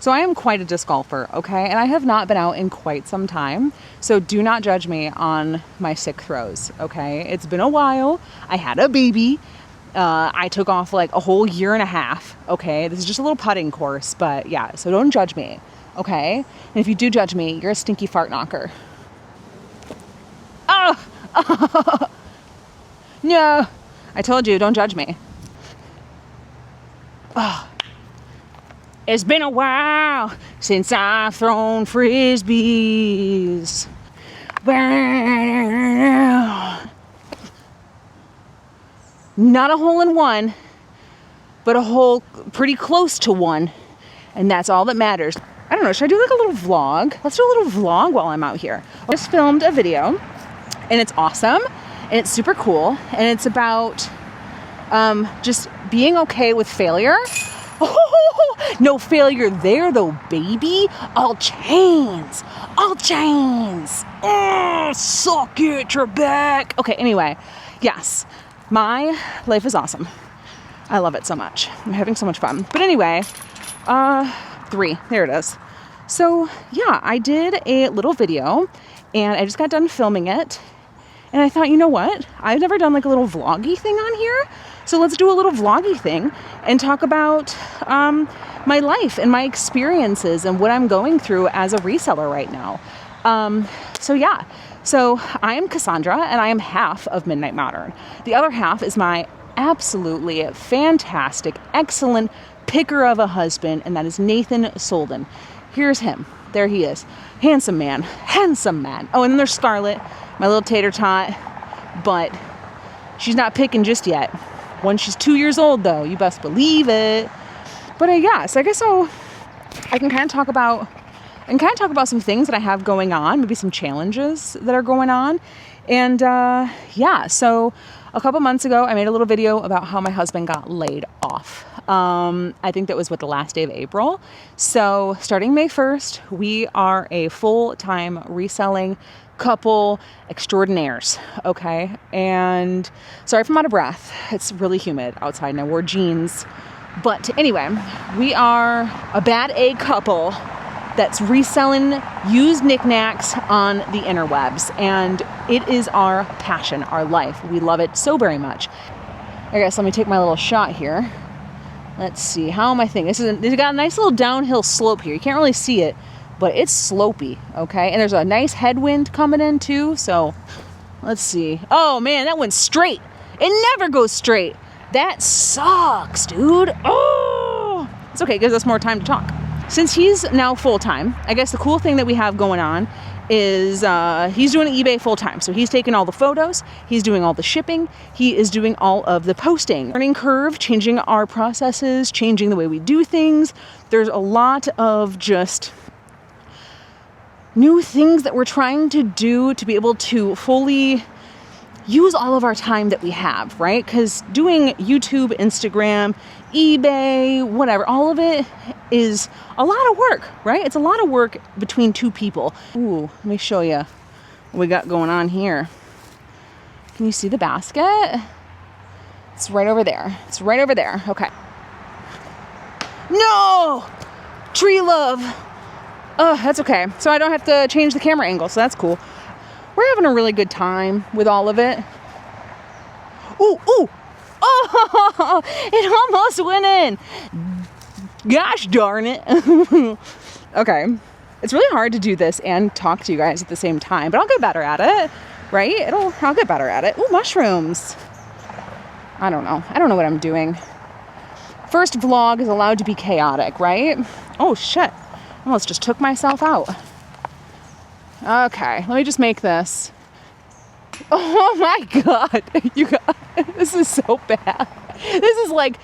So I am quite a disc golfer, okay? And I have not been out in quite some time. So do not judge me on my sick throws, okay? It's been a while. I had a baby. I took off like a whole year and a half, okay? This is just a little putting course, but yeah, so don't judge me, okay? And if you do judge me, you're a stinky fart knocker. Oh! No! I told you, don't judge me. Oh. It's been a while since I've thrown frisbees. Not a hole in one, but a hole pretty close to one. And that's all that matters. I don't know, should I do like a little vlog? Let's do a little vlog while I'm out here. I just filmed a video and it's awesome and it's super cool. And it's about just being okay with failure. Oh, no failure there though, baby. All chains. All chains. Oh, suck it, Trebek. Okay, anyway, yes, my life is awesome. I love it so much. I'm having so much fun. But anyway, 3, there it is. So yeah, I did a little video and I just got done filming it. And I thought, you know what? I've never done like a little vloggy thing on here. So let's do a little vloggy thing and talk about my life and my experiences and what I'm going through as a reseller right now. So yeah, so I am Cassandra and I am half of Midnight Modern. The other half is my absolutely fantastic, excellent picker of a husband, and that is Nathan Solden. Here's him. There he is. Handsome man. Handsome man. Oh, and then there's Scarlett, my little tater tot, but she's not picking just yet. Once she's 2 years old, though, you best believe it. But yeah, so I guess I can kind of talk about some things that I have going on, maybe some challenges that are going on. And yeah, so a couple months ago, I made a little video about how my husband got laid off. I think that was the last day of April. So starting May 1st, we are a full-time reselling couple extraordinaires, okay? And sorry if I'm out of breath. It's really humid outside and I wore jeans. But anyway, we are a bad egg couple that's reselling used knickknacks on the interwebs. And it is our passion, our life. We love it so very much. I guess let me take my little shot here. Let's see, how am I thinking? This got a nice little downhill slope here. You can't really see it, but it's slopey, okay? And there's a nice headwind coming in too, so let's see. Oh man, that went straight. It never goes straight. That sucks, dude. Oh, it's okay, it gives us more time to talk. Since he's now full-time, I guess the cool thing that we have going on is he's doing eBay full-time. So he's taking all the photos, he's doing all the shipping, he is doing all of the posting. Learning curve, changing our processes, changing the way we do things. There's a lot of just new things that we're trying to do to be able to fully use all of our time that we have, right? Because doing YouTube, Instagram, eBay, whatever, all of it is a lot of work, right? It's a lot of work between two people. Ooh, let me show you what we got going on here. Can you see the basket? It's right over there. It's right over there. Okay. No! Tree love. Oh, that's okay. So I don't have to change the camera angle, so that's cool. We're having a really good time with all of it. Ooh, ooh. Oh, it almost went in. Gosh darn it. Okay. It's really hard to do this and talk to you guys at the same time, but I'll get better at it, right? I'll get better at it. Ooh, mushrooms. I don't know. I don't know what I'm doing. First vlog is allowed to be chaotic, right? Oh, shit. I almost just took myself out. Okay, let me just make this. Oh my God, you guys, this is so bad. This is like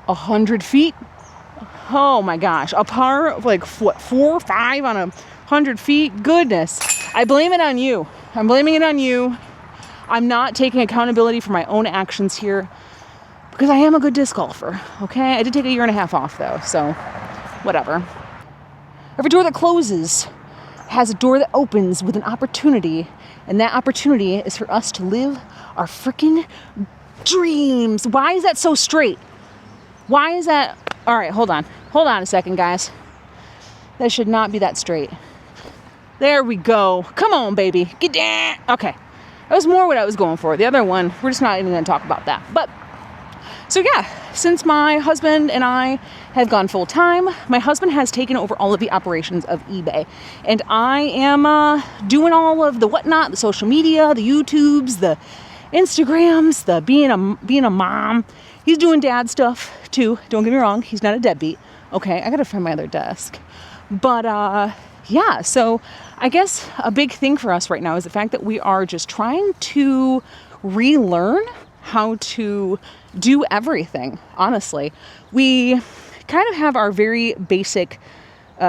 100 feet. Oh my gosh, a par of like what, 4 or 5 on 100 feet? Goodness, I blame it on you. I'm blaming it on you. I'm not taking accountability for my own actions here because I am a good disc golfer, okay? I did take a year and a half off though, so whatever. Every door that closes has a door that opens with an opportunity, and that opportunity is for us to live our freaking dreams. Why is that so straight? Why is that? All right, hold on a second, guys. That should not be that straight. There we go. Come on, baby. Get down. Okay. That was more what I was going for. The other one, we're just not even going to talk about that. But, so yeah, since my husband and I have gone full time, my husband has taken over all of the operations of eBay. And I am doing all of the whatnot, the social media, the YouTubes, the Instagrams, the being a mom. He's doing dad stuff too. Don't get me wrong. He's not a deadbeat. Okay, I got to find my other desk. But, yeah, so I guess a big thing for us right now is the fact that we are just trying to relearn how to do everything, honestly. We kind of have our very basic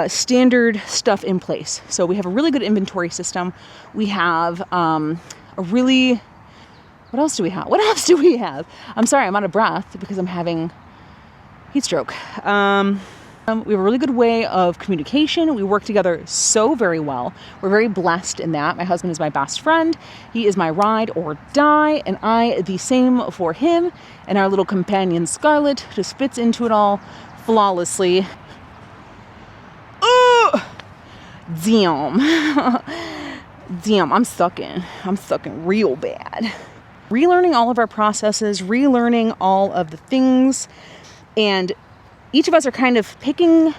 standard stuff in place. So we have a really good inventory system. We have a really... What else do we have? What else do we have? I'm sorry, I'm out of breath because I'm having heat stroke. We have a really good way of communication. We work together so very well. We're very blessed in that. My husband is my best friend. He is my ride or die, and I the same for him. And our little companion Scarlett just fits into it all flawlessly. Damn. Damn, I'm sucking real bad. Relearning all of our processes, relearning all of the things, and each of us are kind of picking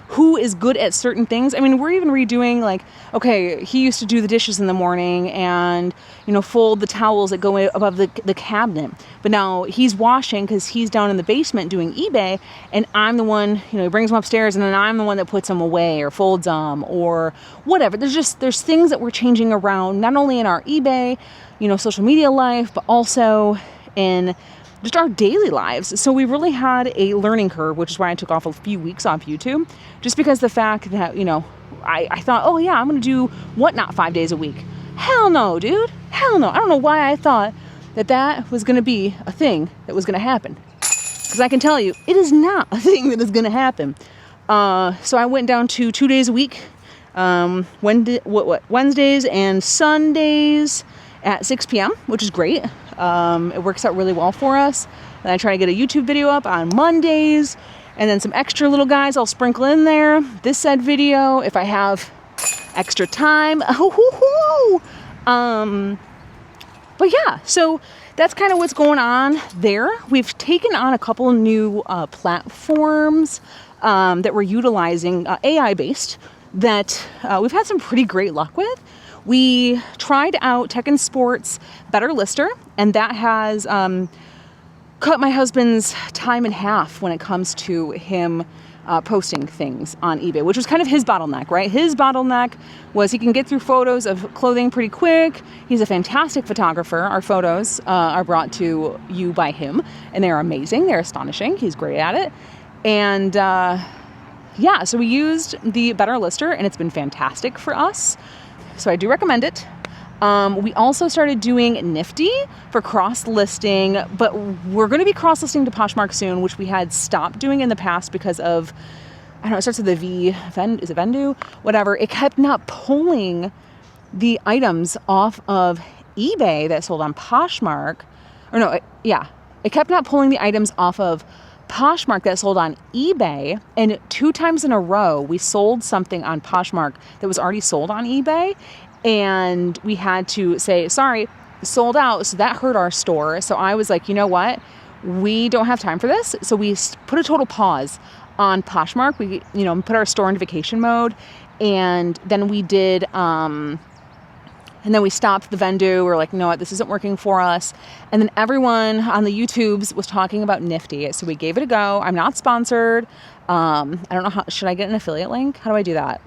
who is good at certain things. I mean, we're even redoing, like, okay, he used to do the dishes in the morning and, you know, fold the towels that go above the cabinet. But now he's washing because he's down in the basement doing eBay, and I'm the one, you know, he brings them upstairs, and then I'm the one that puts them away or folds them or whatever. There's things that we're changing around, not only in our eBay, you know, social media life, but also in just our daily lives. So we really had a learning curve, which is why I took off a few weeks off YouTube, just because the fact that, you know, I thought, oh yeah, I'm going to do whatnot 5 days a week. Hell no, dude. Hell no. I don't know why I thought that was going to be a thing that was going to happen. Because I can tell you, it is not a thing that is going to happen. So I went down to 2 days a week, Wednesdays and Sundays at 6 p.m., which is great. It works out really well for us. And I try to get a YouTube video up on Mondays, and then some extra little guys I'll sprinkle in there. This said video, if I have extra time. But yeah, so that's kind of what's going on there. We've taken on a couple new platforms that we're utilizing, AI-based, that we've had some pretty great luck with. We tried out Tech and Sports Better Lister, and that has cut my husband's time in half when it comes to him posting things on eBay, which was kind of his bottleneck, right? His bottleneck was he can get through photos of clothing pretty quick. He's a fantastic photographer. Our photos are brought to you by him, and they're amazing. They're astonishing. He's great at it. And yeah, so we used the Better Lister, and it's been fantastic for us. So I do recommend it. We also started doing Nifty for cross-listing, but we're going to be cross-listing to Poshmark soon, which we had stopped doing in the past because of, I don't know, it starts with a V, is it Vendu? Whatever. It kept not pulling the items off of eBay that sold on Poshmark. Or no, it kept not pulling the items off of Poshmark that sold on eBay, and 2 times in a row we sold something on Poshmark that was already sold on eBay, and we had to say, sorry, sold out. So that hurt our store. So I was like, you know what, we don't have time for this. So we put a total pause on Poshmark. We, you know, put our store into vacation mode, and then we did and then we stopped the Vendu. We're like, you know what, this isn't working for us. And then everyone on the YouTubes was talking about Nifty. So we gave it a go. I'm not sponsored. I don't know should I get an affiliate link? How do I do that?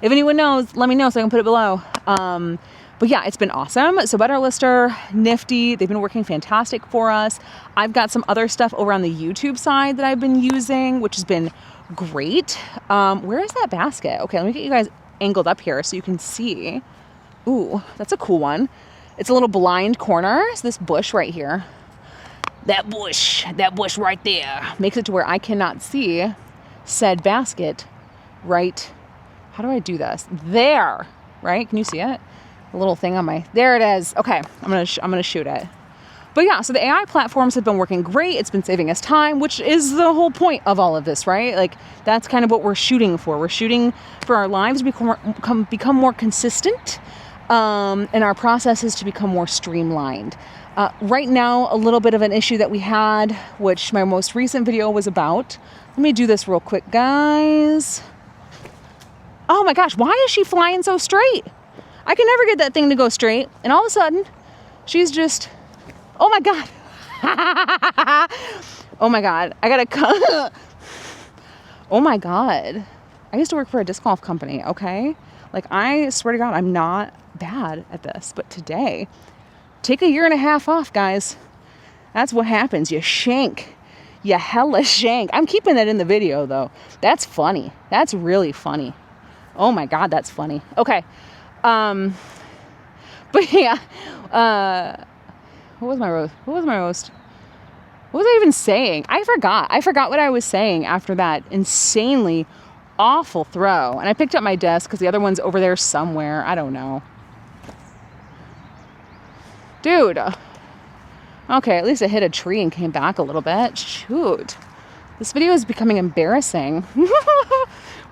If anyone knows, let me know so I can put it below. But yeah, it's been awesome. So Better Lister, Nifty, they've been working fantastic for us. I've got some other stuff over on the YouTube side that I've been using, which has been great. Where is that basket? Okay, let me get you guys angled up here so you can see. Ooh, that's a cool one. It's a little blind corner. It's this bush right here. That bush right there makes it to where I cannot see said basket right. How do I do this? There, right? Can you see it? A little thing on my, there it is. Okay, I'm gonna shoot it. But yeah, so the AI platforms have been working great. It's been saving us time, which is the whole point of all of this, right? Like, that's kind of what we're shooting for. We're shooting for our lives to become more consistent, and our processes to become more streamlined. Right now, a little bit of an issue that we had, which my most recent video was about. Let me do this real quick, guys. Oh my gosh, why is she flying so straight? I can never get that thing to go straight. And all of a sudden, she's just... Oh my God. Oh my God. I gotta cut. Oh my God. I used to work for a disc golf company, okay? Like, I swear to God, I'm not bad at this. But today, take a year and a half off, guys. That's what happens. You shank. You hella shank. I'm keeping that in the video, though. That's funny. That's really funny. Oh my God, that's funny. Okay. But yeah. What was my roast? What was I even saying? I forgot what I was saying after that insanely awful throw. And I picked up my desk because the other one's over there somewhere. I don't know. Dude. Okay, at least I hit a tree and came back a little bit. Shoot. This video is becoming embarrassing.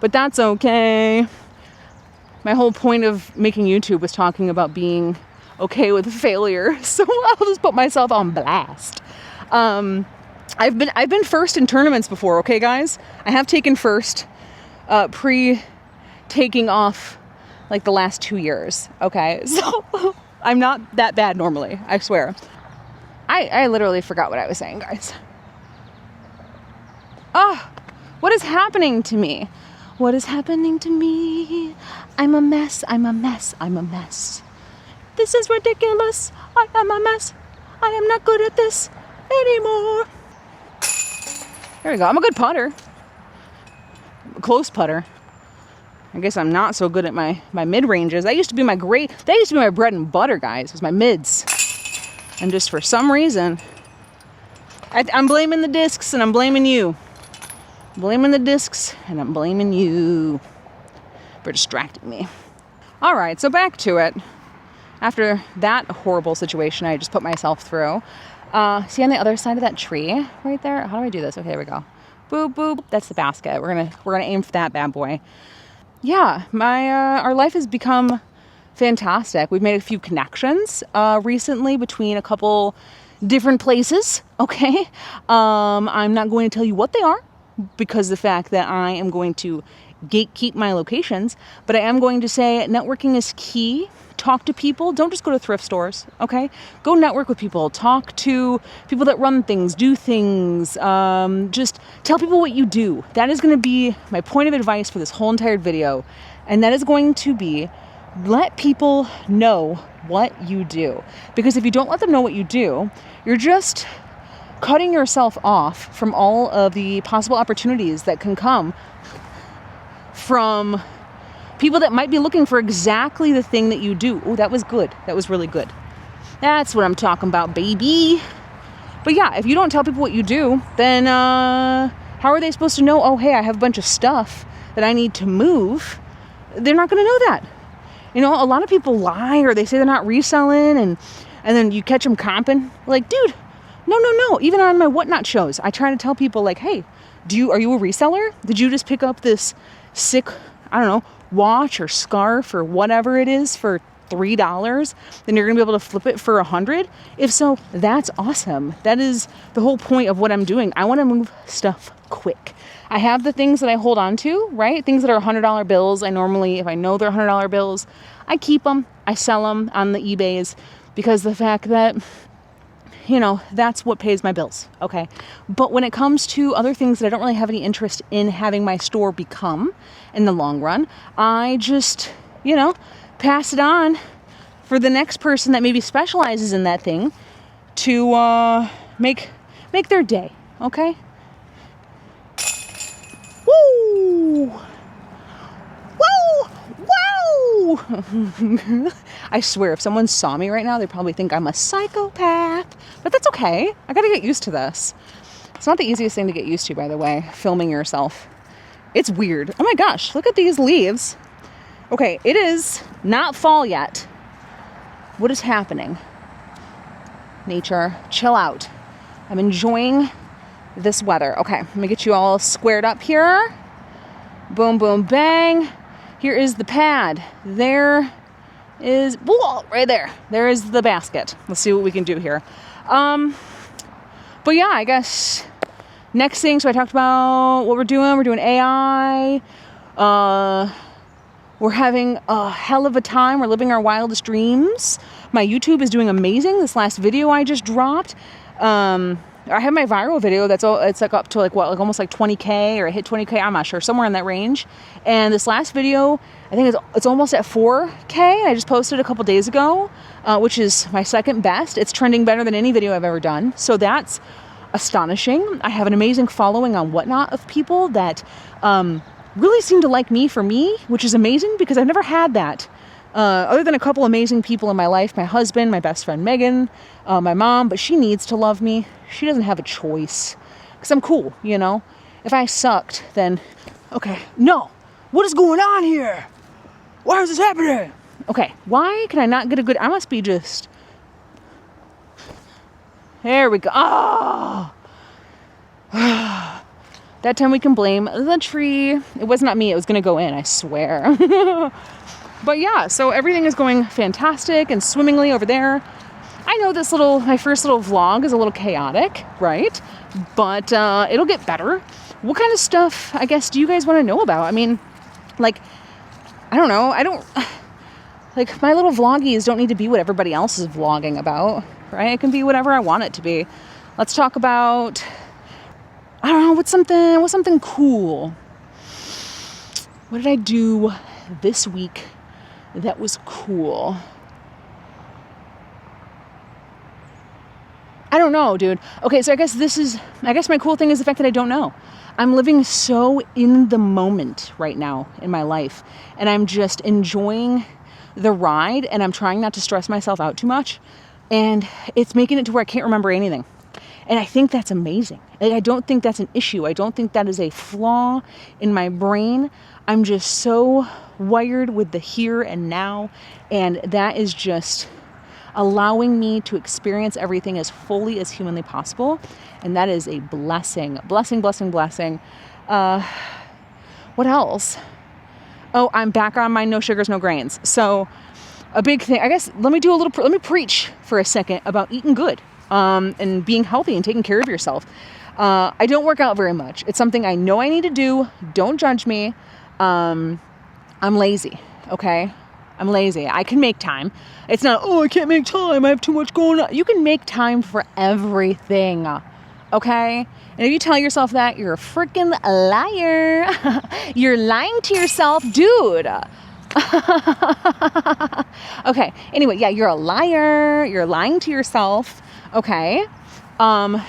But that's okay. My whole point of making YouTube was talking about being okay with failure, so I'll just put myself on blast. I've been first in tournaments before, okay guys? I have taken first taking off like the last 2 years, okay? So I'm not that bad normally, I swear. I literally forgot what I was saying, guys. Oh, what is happening to me? What is happening to me? I'm a mess, I'm a mess, I'm a mess. This is ridiculous. I am a mess. I am not good at this anymore. There we go. I'm a good putter. A close putter. I guess I'm not so good at my mid-ranges. That used to be my bread and butter, guys. It was my mids. And just for some reason, I'm blaming the discs and I'm blaming you. I'm blaming the discs and I'm blaming you for distracting me. All right, so back to it. After that horrible situation I just put myself through. See on the other side of that tree right there? How do I do this? Okay, there we go. Boop, boop. That's the basket. We're gonna aim for that bad boy. Yeah, our life has become fantastic. We've made a few connections recently between a couple different places, okay? I'm not going to tell you what they are because the fact that I am going to gatekeep my locations, but I am going to say networking is key. Talk to people. Don't just go to thrift stores, okay? Go network with people. Talk to people that run things, do things. Just tell people what you do. That is going to be my point of advice for this whole entire video. And that is going to be, let people know what you do. Because if you don't let them know what you do, you're just cutting yourself off from all of the possible opportunities that can come from people that might be looking for exactly the thing that you do. Oh, that was good. That was really good. That's what I'm talking about, baby. But yeah, if you don't tell people what you do, then how are they supposed to know, oh, hey, I have a bunch of stuff that I need to move? They're not going to know that. You know, a lot of people lie or they say they're not reselling and then you catch them comping. Like, dude, no. Even on my whatnot shows, I try to tell people like, hey, are you a reseller? Did you just pick up this sick, I don't know, watch or scarf or whatever it is for $3, then you're gonna be able to flip it for $100. If so, that's awesome. That is the whole point of what I'm doing. I want to move stuff quick. I have the things that I hold on to, right? Things that are $100 bills. I normally, if I know they're $100 bills, I keep them. I sell them on the eBays because the fact that, you know, that's what pays my bills, okay? But when it comes to other things that I don't really have any interest in having my store become in the long run, I just, you know, pass it on for the next person that maybe specializes in that thing to make their day, okay? Woo! Woo! Woo! I swear, if someone saw me right now, they'd probably think I'm a psychopath. But that's okay. I gotta get used to this. It's not the easiest thing to get used to, by the way, filming yourself. It's weird. Oh my gosh, look at these leaves. Okay, it is not fall yet. What is happening? nature, chill out. I'm enjoying this weather. Okay, let me get you all squared up here. Boom, boom, bang. Here is the pad. There is, whoa, right there. There is the basket. Let's see what we can do here. But yeah, I guess next thing, so I talked about what we're doing. We're doing AI. We're having a hell of a time. We're living our wildest dreams. My YouTube is doing amazing. This last video I just dropped, I have my viral video that's all, it's like up to like what, like almost like 20K, or it hit 20K, I'm not sure, somewhere in that range. And this last video, I think it's almost at 4K. I just posted a couple days ago, which is my second best. It's trending better than any video I've ever done. So that's astonishing. I have an amazing following on Whatnot of people that really seem to like me for me, which is amazing because I've never had that. Other than a couple amazing people in my life, my husband, my best friend Megan, my mom, but she needs to love me. She doesn't have a choice because I'm cool, you know? If I sucked, then, okay, no, what is going on here? Why is this happening? Okay, why can I not get a good, I must be just, there we go. Oh, that time we can blame the tree. It was not me, it was gonna go in, I swear. But yeah, so everything is going fantastic and swimmingly over there. I know my first little vlog is a little chaotic, right? But it'll get better. What kind of stuff, I guess, do you guys want to know about? I mean, like, I don't know. Like, my little vloggies don't need to be what everybody else is vlogging about, right? It can be whatever I want it to be. Let's talk about, I don't know, what's something cool? What did I do this week that was cool? I don't know, dude. Okay, so I guess my cool thing is the fact that I don't know. I'm living so in the moment right now in my life, and I'm just enjoying the ride, and I'm trying not to stress myself out too much, and it's making it to where I can't remember anything. And I think that's amazing. Like, I don't think that's an issue. I don't think that is a flaw in my brain. I'm just so wired with the here and now, and that is just allowing me to experience everything as fully as humanly possible. And that is a blessing. Blessing, blessing, blessing. What else? Oh, I'm back on my no sugars, no grains. So a big thing, I guess, let me preach for a second about eating good, and being healthy and taking care of yourself. I don't work out very much. It's something I know I need to do. Don't judge me. I'm lazy. Okay. I'm lazy. I can make time. It's not, oh, I can't make time, I have too much going on. You can make time for everything, okay? And if you tell yourself that, you're a freaking liar. You're lying to yourself, dude. Okay, anyway, yeah, you're a liar. You're lying to yourself, okay?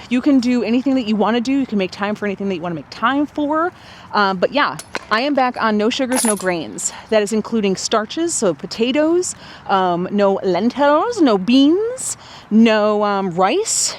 You can do anything that you want to do. You can make time for anything that you want to make time for. But yeah, I am back on no sugars, no grains. That is including starches, so potatoes, no lentils, no beans, no rice.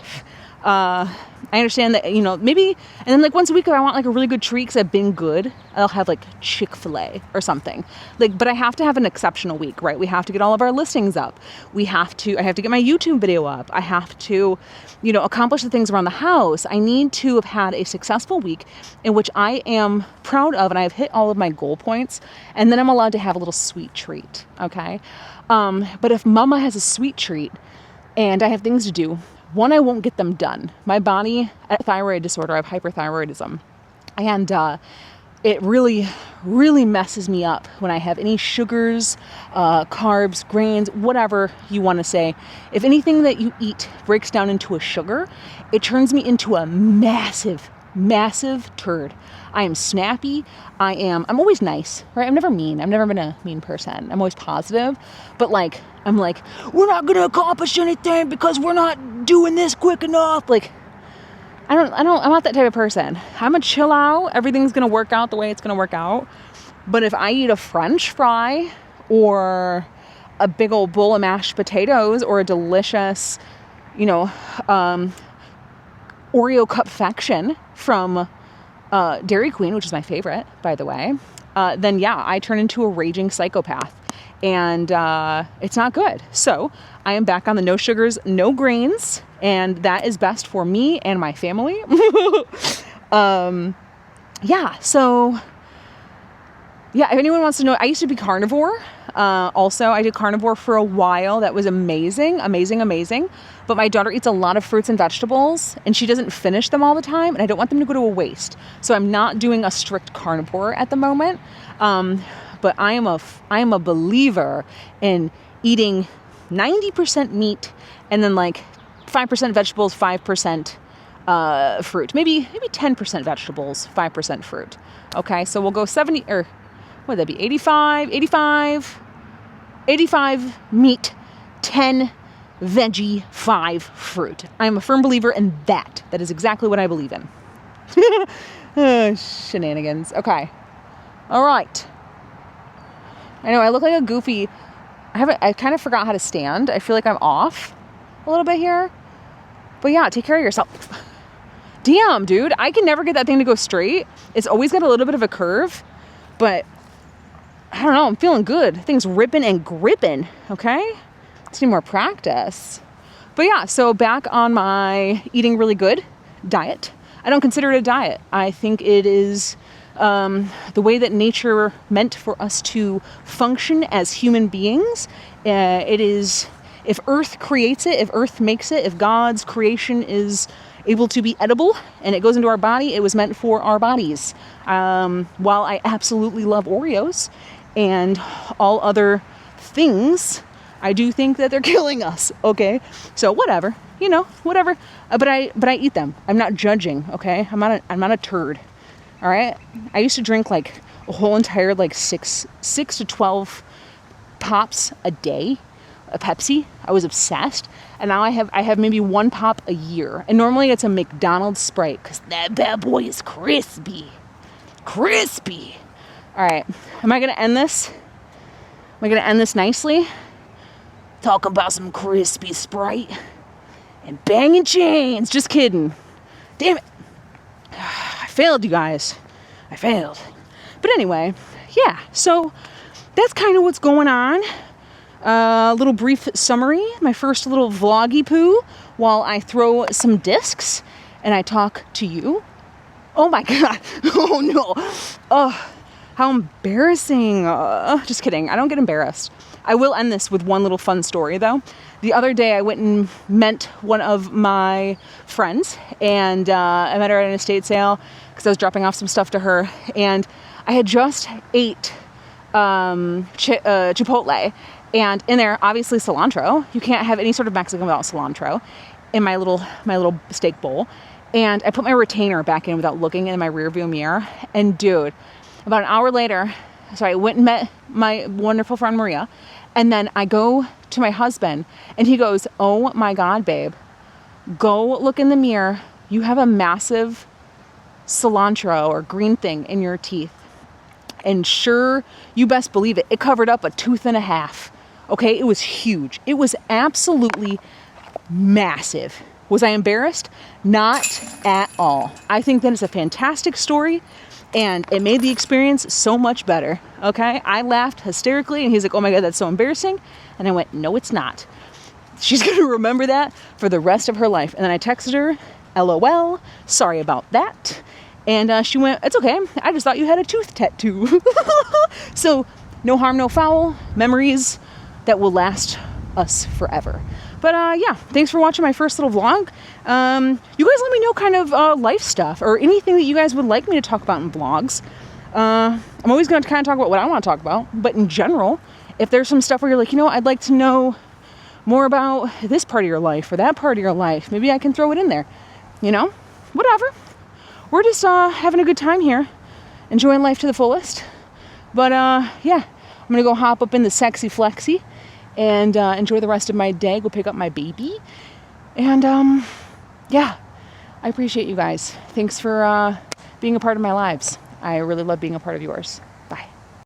I understand that, you know, maybe, and then like once a week if I want like a really good treat because I've been good, I'll have like Chick-fil-A or something. Like, but I have to have an exceptional week, right? We have to get all of our listings up. I have to get my YouTube video up. I have to, you know, accomplish the things around the house. I need to have had a successful week in which I am proud of and I've hit all of my goal points, and then I'm allowed to have a little sweet treat, okay? But if mama has a sweet treat and I have things to do, one, I won't get them done. My body, thyroid disorder, I have hyperthyroidism. And it really, really messes me up when I have any sugars, carbs, grains, whatever you want to say. If anything that you eat breaks down into a sugar, it turns me into a massive, massive turd. I am snappy. I'm always nice, right? I'm never mean. I've never been a mean person. I'm always positive. But like, I'm like, we're not going to accomplish anything because we're not doing this quick enough. Like, I'm not that type of person. I'm a chill out. Everything's going to work out the way it's going to work out. But if I eat a French fry or a big old bowl of mashed potatoes or a delicious, you know, Oreo cupfection from Dairy Queen, which is my favorite, by the way, then yeah, I turn into a raging psychopath. And it's not good. So I am back on the no sugars, no grains And that is best for me and my family. Yeah, so yeah, if anyone wants to know, I used to be carnivore. Also, I did carnivore for a while. That was amazing. But my daughter eats a lot of fruits and vegetables, and she doesn't finish them all the time, and I don't want them to go to a waste. So I'm not doing a strict carnivore at the moment. But I am a believer in eating 90% meat and then like 5% vegetables, 5% fruit. Maybe 10% vegetables, 5% fruit. Okay, so we'll go 70, or what would that be? 85 meat, 10 veggie, 5 fruit. I am a firm believer in that. That is exactly what I believe in. Shenanigans. Okay. All right. I know I look like a goofy. I kind of forgot how to stand. I feel like I'm off a little bit here. But yeah, take care of yourself. Damn, dude. I can never get that thing to go straight. It's always got a little bit of a curve. But I don't know. I'm feeling good. Thing's ripping and gripping. Okay? Just need more practice. But yeah, so back on my eating really good diet. I don't consider it a diet. I think it is the way that nature meant for us to function as human beings. It is, if Earth creates it, if Earth makes it, if God's creation is able to be edible and it goes into our body, it was meant for our bodies. While I absolutely love Oreos and all other things, I do think that they're killing us. Okay, so whatever, whatever. But I eat them. I'm not judging. Okay, I'm not a turd. All right. I used to drink like a whole entire like 6 to 12 pops a day, a Pepsi. I was obsessed, and now I have maybe 1 pop a year. And normally it's a McDonald's Sprite because that bad boy is crispy. All right. Am I gonna end this? Nicely? Talking about some crispy Sprite and banging chains. Just kidding. Damn it. I failed, you guys. But anyway, yeah. So that's kind of what's going on. A little brief summary. My first little vloggy poo while I throw some discs and I talk to you. Oh my God. Oh no. Oh, how embarrassing. Just kidding. I don't get embarrassed. I will end this with one little fun story though. The other day I went and met one of my friends, and I met her at an estate sale because I was dropping off some stuff to her, and I had just ate Chipotle, and in there, obviously cilantro. You can't have any sort of Mexican without cilantro in my little steak bowl. And I put my retainer back in without looking in my rearview mirror, and dude, about an hour later, so I went and met my wonderful friend Maria, and then I go to my husband, and he goes, "Oh my God, babe, go look in the mirror. You have a massive cilantro or green thing in your teeth." And sure, you best believe it, it covered up a tooth and a half. Okay, it was huge. It was absolutely massive. Was I embarrassed? Not at all. I think that is a fantastic story, and it made the experience so much better. Okay, I laughed hysterically, and he's like, "Oh my God, that's so embarrassing." And I went, "No, it's not. She's going to remember that for the rest of her life." And then I texted her, "LOL, sorry about that." And she went, "It's okay. I just thought you had a tooth tattoo." So no harm, no foul. Memories that will last us forever. But yeah, thanks for watching my first little vlog. You guys let me know kind of life stuff or anything that you guys would like me to talk about in vlogs. I'm always going to kind of talk about what I want to talk about. But in general, if there's some stuff where you're like, I'd like to know more about this part of your life or that part of your life, maybe I can throw it in there. Whatever. We're just having a good time here, enjoying life to the fullest. But yeah, I'm going to go hop up in the Sexy Flexi and enjoy the rest of my day, go pick up my baby. And yeah, I appreciate you guys. Thanks for being a part of my lives. I really love being a part of yours.